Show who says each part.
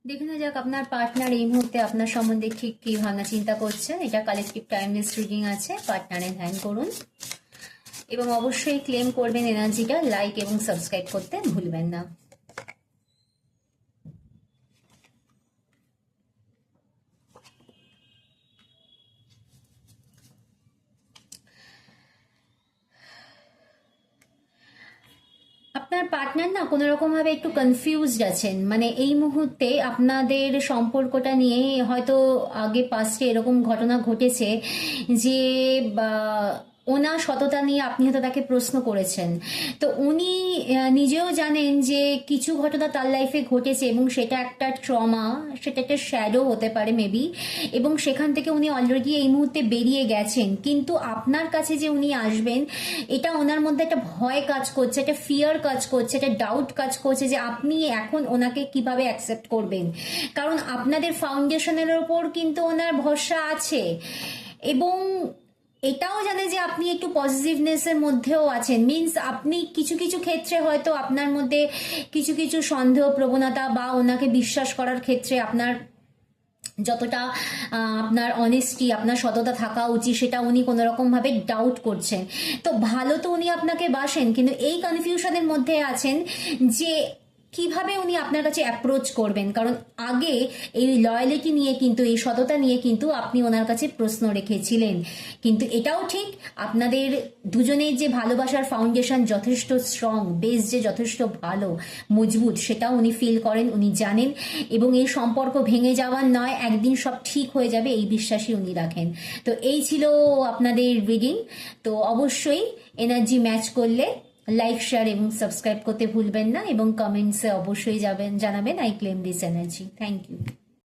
Speaker 1: দেখে না যাক আপনার পার্টনার এই মুহূর্তে আপনার সম্বন্ধে ঠিক কি ভাবনা চিন্তা করছেন। এটা কালেকটিভ টাইমলেস রিডিং আছে, পার্টনারের ধ্যান করুন এবং অবশ্যই ক্লেম করবেন এনার্জিটা, লাইক এবং সাবস্ক্রাইব করতে ভুলবেন না। আপনার পার্টনার না কোনো রকম ভাবে একটু কনফিউজড আছেন, মানে এই মুহূর্তে আপনাদের সম্পর্কটা নিয়ে হয়তো আগে পাস্টে এরকম ঘটনা ঘটেছে যে বা ওনার সততা নিয়ে আপনি হয়তো তাকে প্রশ্ন করেছেন। তো উনি নিজেও জানেন যে কিছু ঘটনা তার লাইফে ঘটেছে এবং সেটা একটা ট্রমা, সেটা একটা শ্যাডো হতে পারে মেবি, এবং সেখান থেকে উনি অলরেডি এই মুহূর্তে বেরিয়ে গেছেন। কিন্তু আপনার কাছে যে উনি আসবেন, এটা ওনার মধ্যে একটা ভয় কাজ করছে, একটা ফিয়ার কাজ করছে, একটা ডাউট কাজ করছে যে আপনি এখন ওনাকে কিভাবে অ্যাকসেপ্ট করবেন। কারণ আপনাদের ফাউন্ডেশনের ওপর কিন্তু ওনার ভরসা আছে এবং এটাও জানে যে আপনি একটু পজিটিভনেসের মধ্যেও আছেন। মিন্স আপনি কিছু কিছু ক্ষেত্রে হয়তো আপনার মধ্যে কিছু কিছু সন্দেহ প্রবণতা বা ওনাকে বিশ্বাস করার ক্ষেত্রে আপনার যতটা আপনার অনেস্টি, আপনার সততা থাকা উচিত, সেটা উনি কোনো রকম ভাবে ডাউট করছেন। তো ভালো তো উনি আপনাকে বাসেন, কিন্তু এই কনফিউশনের মধ্যে আছেন যে কিভাবে উনি আপনার কাছে অ্যাপ্রোচ করবেন। কারণ আগে এই লয়ালিটি নিয়ে কিন্তু, এই সততা নিয়ে কিন্তু আপনি ওনার কাছে প্রশ্ন রেখেছিলেন। কিন্তু এটাও ঠিক, আপনাদের দুজনের যে ভালোবাসার ফাউন্ডেশন যথেষ্ট স্ট্রং, বেস যে যথেষ্ট ভালো মজবুত, সেটাও উনি ফিল করেন, উনি জানেন। এবং এই সম্পর্ক ভেঙে যাওয়ার নয়, একদিন সব ঠিক হয়ে যাবে এই বিশ্বাসই উনি রাখেন। তো এই ছিল আপনাদের রিডিং। তো অবশ্যই এনার্জি ম্যাচ করলে লাইক, শেয়ার এবং সাবস্ক্রাইব করতে ভুলবেন না এবং কমেন্টসে অবশ্যই জানাবেন I claim this energy. Thank you.